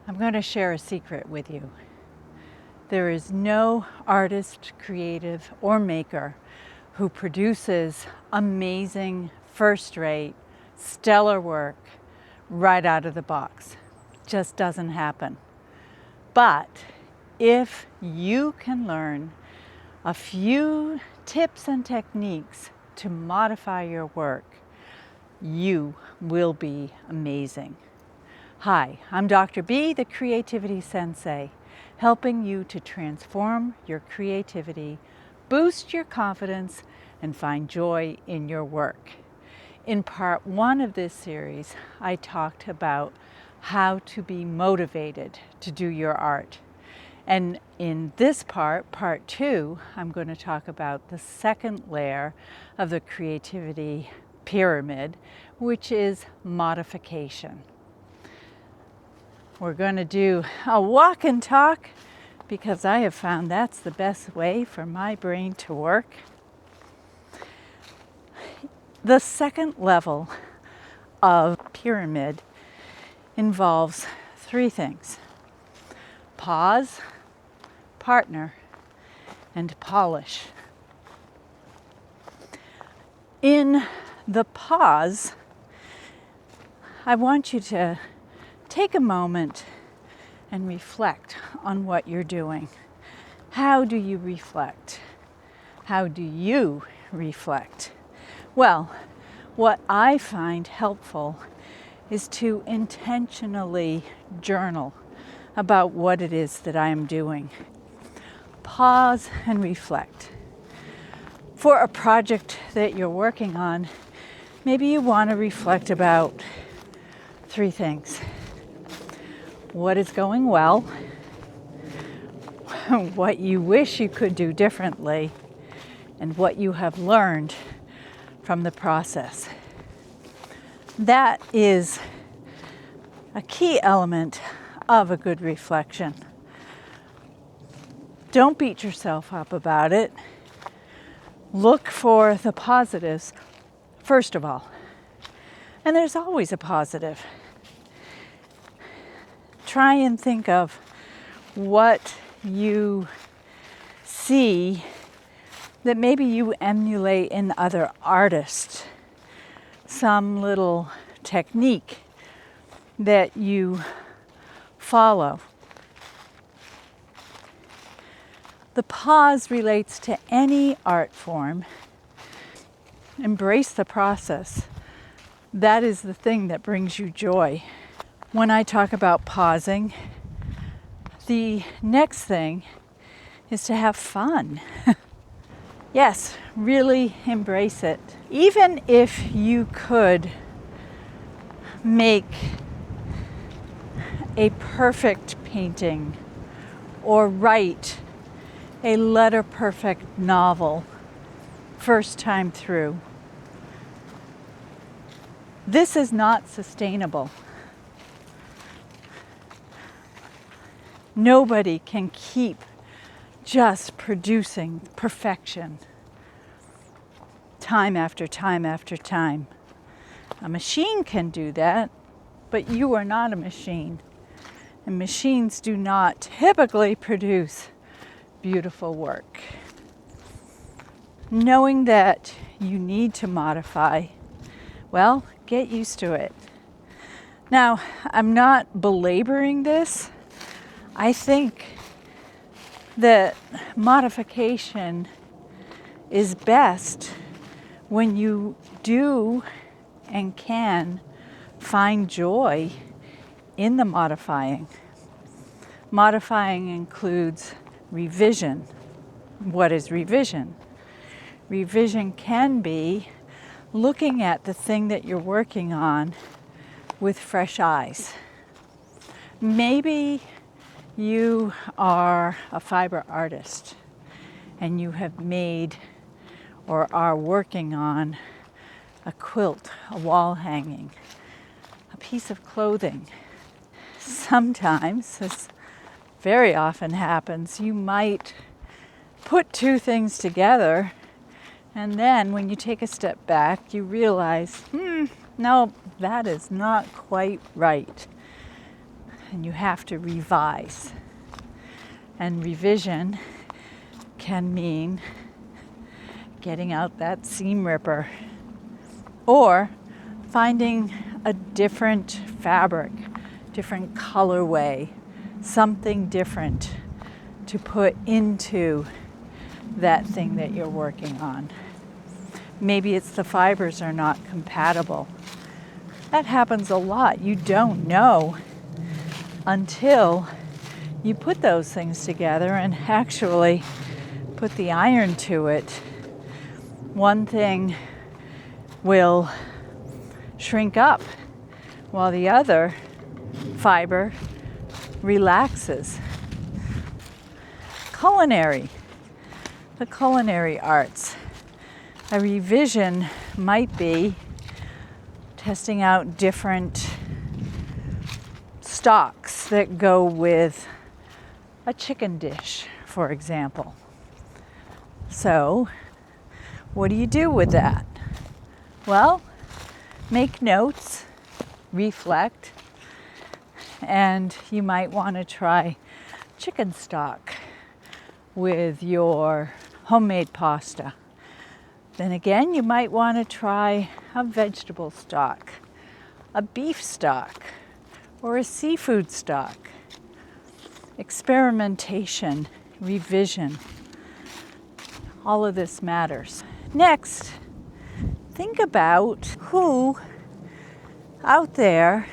I'm going to share a secret with you. There is no artist, creative, or maker who produces amazing, first-rate, stellar work right out of the box. Just doesn't happen. But if you can learn a few tips and techniques to modify your work, you will be amazing. Hi, I'm Dr. B, the Creativity Sensei, helping you to transform your creativity, boost your confidence, and find joy in your work. In part 1 of this series, I talked about how to be motivated to do your art. And in this part 2, I'm going to talk about the second layer of the creativity pyramid, which is modification. We're going to do a walk and talk because I have found that's the best way for my brain to work. The second level of pyramid involves 3 things: pause, partner, and polish. In the pause, I want you to take a moment and reflect on what you're doing. How do you reflect? How do you reflect? Well, what I find helpful is to intentionally journal about what it is that I am doing. Pause and reflect. For a project that you're working on, maybe you want to reflect about 3 things. What is going well, what you wish you could do differently, and what you have learned from the process. That is a key element of a good reflection. Don't beat yourself up about it. Look for the positives, first of all. And there's always a positive. Try and think of what you see that maybe you emulate in other artists. Some little technique that you follow. The pause relates to any art form. Embrace the process. That is the thing that brings you joy. When I talk about pausing, the next thing is to have fun. Yes, really embrace it. Even if you could make a perfect painting or write a letter-perfect novel first time through, this is not sustainable. Nobody can keep just producing perfection time after time after time. A machine can do that, but you are not a machine. And machines do not typically produce beautiful work. Knowing that you need to modify, well, get used to it. Now, I'm not belaboring this. I think that modification is best when you do and can find joy in the modifying. Modifying includes revision. What is revision? Revision can be looking at the thing that you're working on with fresh eyes. Maybe you are a fiber artist and you have made or are working on a quilt, a wall hanging, a piece of clothing. Sometimes, as very often happens, you might put 2 things together, and then when you take a step back, you realize, no, that is not quite right. and you have to revise. And revision can mean getting out that seam ripper or finding a different fabric, different colorway, something different to put into that thing that you're working on. Maybe it's the fibers are not compatible. That happens a lot. You don't know until you put those things together and actually put the iron to it. One thing will shrink up while the other fiber relaxes. Culinary, the culinary arts. A revision might be testing out different stocks that go with a chicken dish, for example. So, what do you do with that? Well, make notes, reflect, and you might want to try chicken stock with your homemade pasta. Then again, you might want to try a vegetable stock, a beef stock, or a seafood stock. Experimentation, revision, all of this matters. Next, think about who out there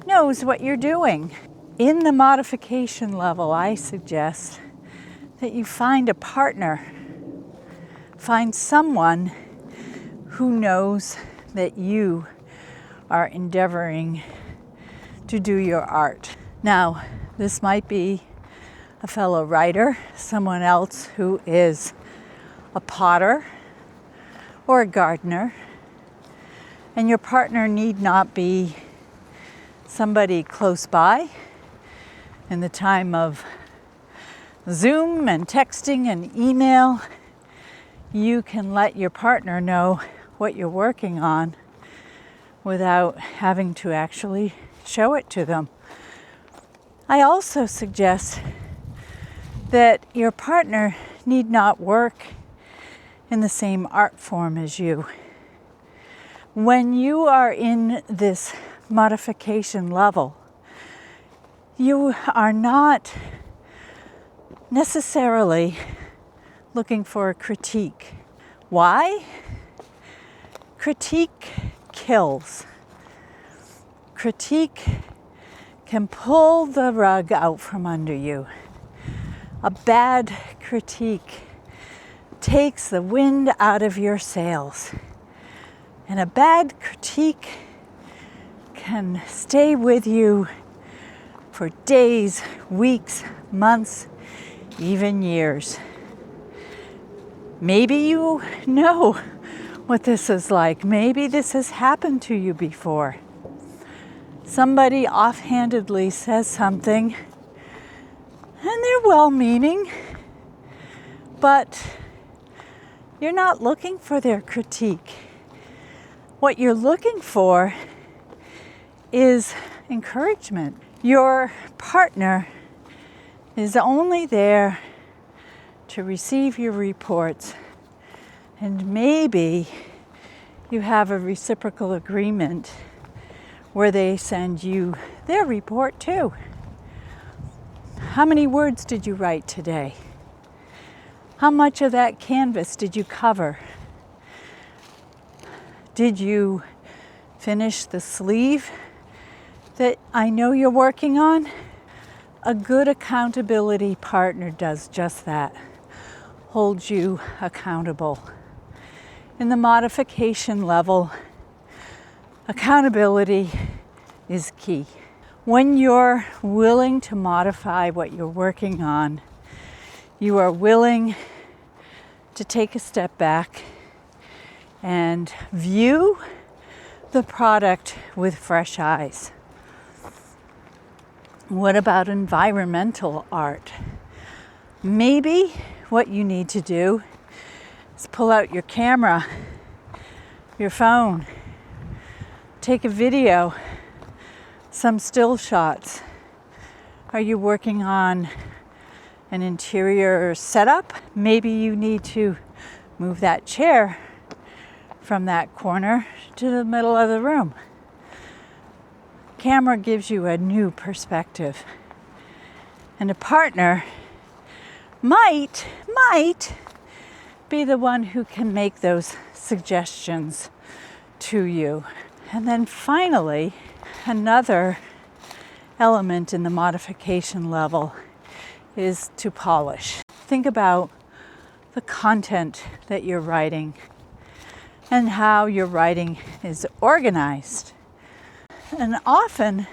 knows what you're doing. In the modification level, I suggest that you find a partner. Find someone who knows that you are endeavoring to do your art. Now, this might be a fellow writer, someone else who is a potter or a gardener, and your partner need not be somebody close by. In the time of Zoom and texting and email, you can let your partner know what you're working on without having to actually show it to them. I also suggest that your partner need not work in the same art form as you. When you are in this modification level, you are not necessarily looking for a critique. Why? Critique kills. Critique can pull the rug out from under you. A bad critique takes the wind out of your sails. And a bad critique can stay with you for days, weeks, months, even years. Maybe you know what this is like. Maybe this has happened to you before. Somebody offhandedly says something, and they're well-meaning, but you're not looking for their critique. What you're looking for is encouragement. Your partner is only there to receive your reports, and maybe you have a reciprocal agreement where they send you their report too. How many words did you write today? How much of that canvas did you cover? Did you finish the sleeve that I know you're working on? A good accountability partner does just that. Holds you accountable. In the modification level, accountability is key. When you're willing to modify what you're working on, you are willing to take a step back and view the product with fresh eyes. What about environmental art? Maybe what you need to do is pull out your camera, your phone, take a video, some still shots, Are you working on an interior setup? Maybe you need to move that chair from that corner to the middle of the room. Camera gives you a new perspective. And a partner might be the one who can make those suggestions to you. And then finally, another element in the modification level is to polish. Think about the content that you're writing and how your writing is organized. And often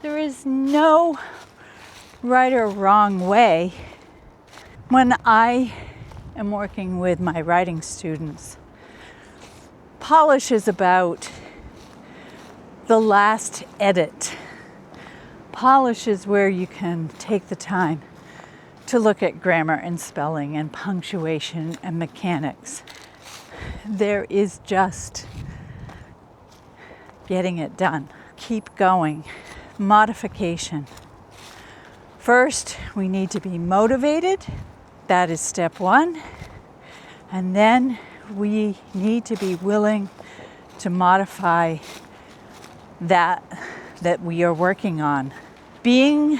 there is no right or wrong way. When I am working with my writing students, polish is about the last edit. Polish is where you can take the time to look at grammar and spelling and punctuation and mechanics. There is just getting it done. Keep going. Modification. First, we need to be motivated. That is step one. And then we need to be willing to modify that we are working on. Being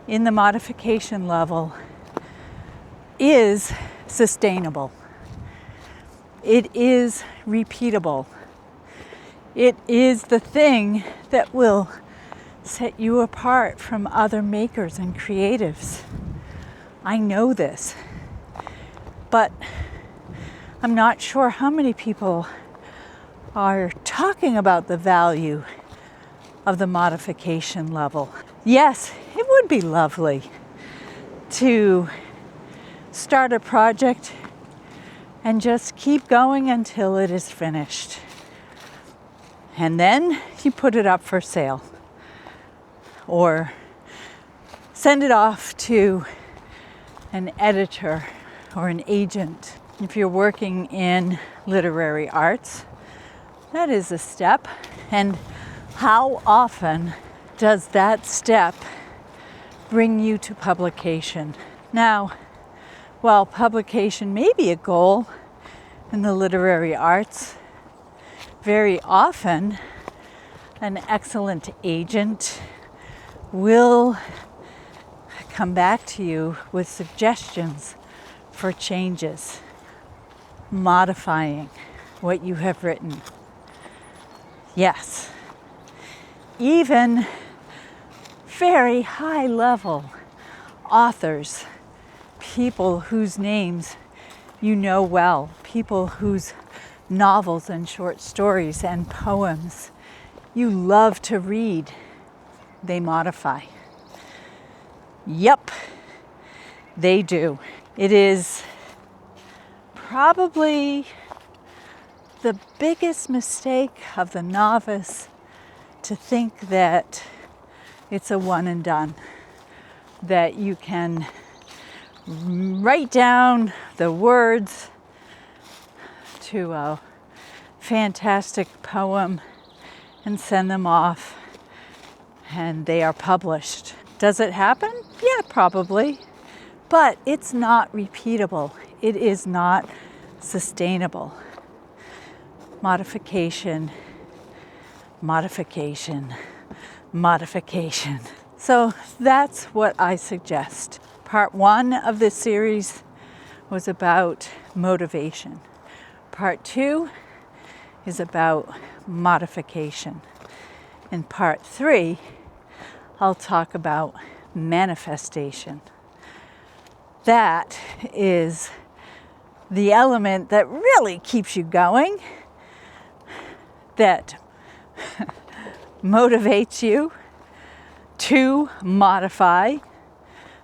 in the modification level is sustainable. It is repeatable. It is the thing that will set you apart from other makers and creatives. I know this, but I'm not sure how many people are talking about the value of the modification level. Yes, it would be lovely to start a project and just keep going until it is finished. And then you put it up for sale or send it off to an editor or an agent. If you're working in literary arts, that is a step. And how often does that step bring you to publication? Now, while publication may be a goal in the literary arts, very often an excellent agent will come back to you with suggestions for changes, modifying what you have written. Yes, even very high level authors, people whose names you know well, people whose novels and short stories and poems you love to read, they modify. Yep, they do. It is probably the biggest mistake of the novice to think that it's a one and done, that you can write down the words to a fantastic poem and send them off and they are published. Does it happen? Yeah, probably. But it's not repeatable. It is not sustainable. Modification, modification, modification. So that's what I suggest. Part one of this series was about motivation. Part two is about modification. In part three, I'll talk about manifestation. That is the element that really keeps you going, that motivates you to modify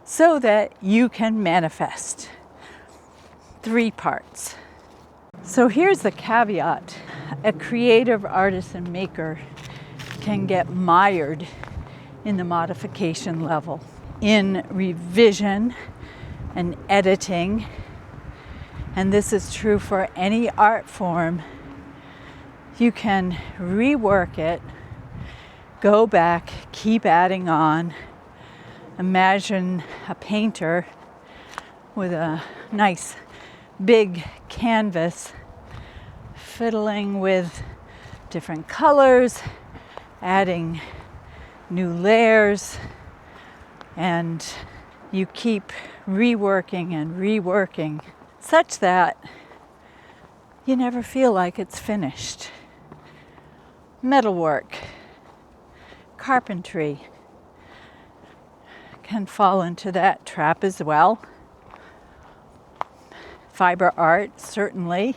so that you can manifest. 3 parts. So here's the caveat. A creative artist and maker can get mired in the modification level, in revision and editing. And this is true for any art form. You can rework it, go back, keep adding on, Imagine a painter with a nice big canvas, fiddling with different colors, adding new layers, and you keep reworking and reworking such that you never feel like it's finished. Metalwork, carpentry can fall into that trap as well. Fiber art, certainly.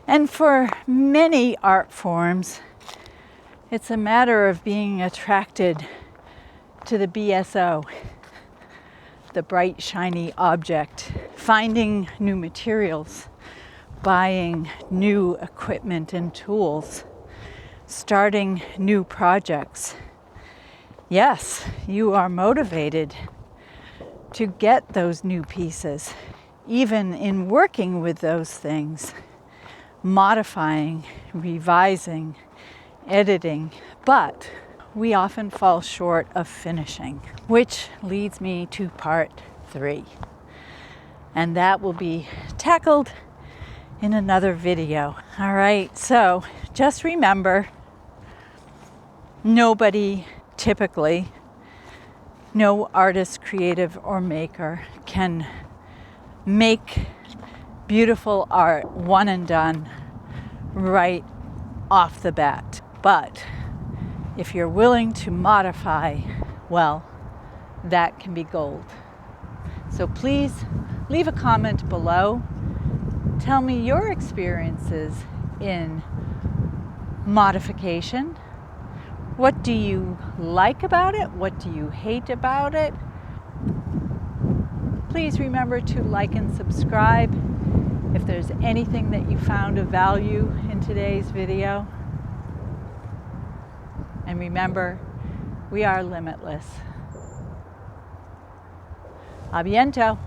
And for many art forms, it's a matter of being attracted to the BSO, the bright, shiny object, finding new materials, buying new equipment and tools, starting new projects. Yes, you are motivated to get those new pieces, even in working with those things, modifying, revising, editing, but we often fall short of finishing, which leads me to part 3. And that will be tackled in another video. All right, so just remember, nobody typically, no artist, creative, or maker can make beautiful art one and done right off the bat. But if you're willing to modify, well, that can be gold. So please leave a comment below. Tell me your experiences in modification. What do you like about it? What do you hate about it? Please remember to like and subscribe if there's anything that you found of value in today's video. And remember, we are limitless. A biento.